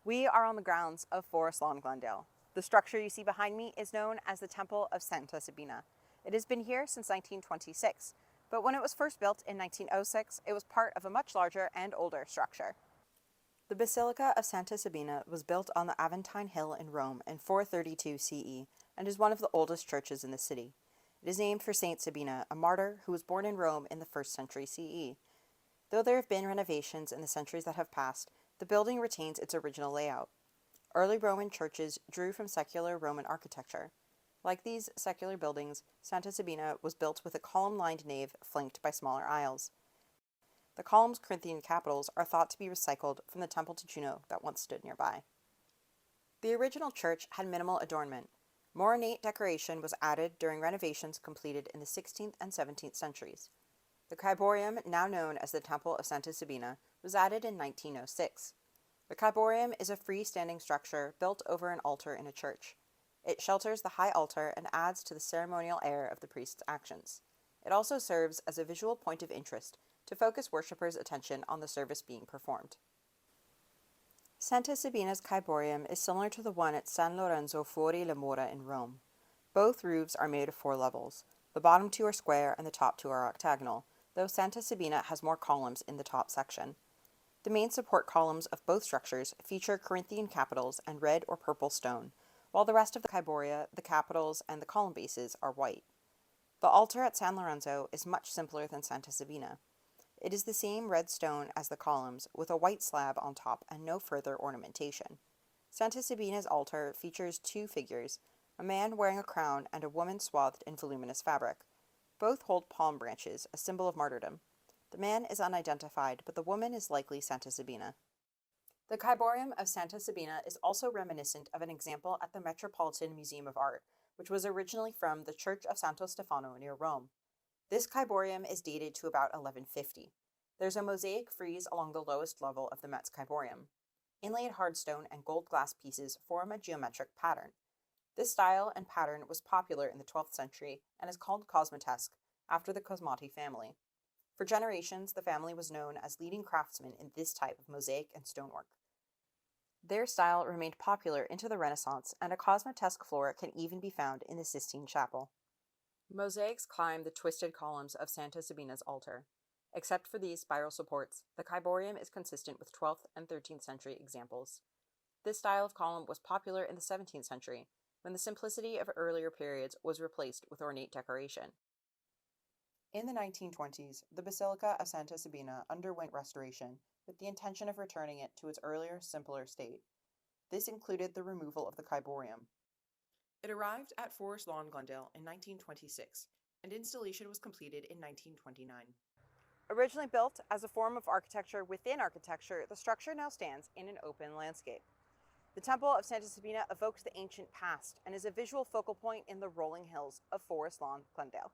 We are on the grounds of Forest Lawn-Glendale. The structure you see behind me is known as the Temple of Santa Sabina. It has been here since 1926, but when it was first built in 1906, it was part of a much larger and older structure. The Basilica of Santa Sabina was built on the Aventine Hill in Rome in 432 CE and is one of the oldest churches in the city. It is named for Saint Sabina, a martyr who was born in Rome in the 1st century CE. Though there have been renovations in the centuries that have passed, the building retains its original layout. Early Roman churches drew from secular Roman architecture. Like these secular buildings, Santa Sabina was built with a column-lined nave flanked by smaller aisles. The column's Corinthian capitals are thought to be recycled from the temple to Juno that once stood nearby. The original church had minimal adornment. More ornate decoration was added during renovations completed in the 16th and 17th centuries. The ciborium, now known as the Temple of Santa Sabina, was added in 1906. The ciborium is a freestanding structure built over an altar in a church. It shelters the high altar and adds to the ceremonial air of the priest's actions. It also serves as a visual point of interest to focus worshippers' attention on the service being performed. Santa Sabina's ciborium is similar to the one at San Lorenzo fuori le Mura in Rome. Both roofs are made of 4 levels. The bottom 2 are square and the top 2 are octagonal, though Santa Sabina has more columns in the top section. The main support columns of both structures feature Corinthian capitals and red or purple stone, while the rest of the ciboria, the capitals, and the column bases are white. The altar at San Lorenzo is much simpler than Santa Sabina. It is the same red stone as the columns, with a white slab on top and no further ornamentation. Santa Sabina's altar features 2 figures, a man wearing a crown and a woman swathed in voluminous fabric. Both hold palm branches, a symbol of martyrdom. The man is unidentified, but the woman is likely Santa Sabina. The ciborium of Santa Sabina is also reminiscent of an example at the Metropolitan Museum of Art, which was originally from the Church of Santo Stefano near Rome. This ciborium is dated to about 1150. There's a mosaic frieze along the lowest level of the Met's ciborium. Inlaid hardstone and gold glass pieces form a geometric pattern. This style and pattern was popular in the 12th century and is called cosmatesque, after the Cosmati family. For generations, the family was known as leading craftsmen in this type of mosaic and stonework. Their style remained popular into the Renaissance, and a cosmatesque floor can even be found in the Sistine Chapel. Mosaics climb the twisted columns of Santa Sabina's altar. Except for these spiral supports, the ciborium is consistent with 12th and 13th century examples. This style of column was popular in the 17th century, when the simplicity of earlier periods was replaced with ornate decoration. In the 1920s, the Basilica of Santa Sabina underwent restoration with the intention of returning it to its earlier, simpler state. This included the removal of the ciborium. It arrived at Forest Lawn-Glendale in 1926, and installation was completed in 1929. Originally built as a form of architecture within architecture, the structure now stands in an open landscape. The Temple of Santa Sabina evokes the ancient past and is a visual focal point in the rolling hills of Forest Lawn-Glendale.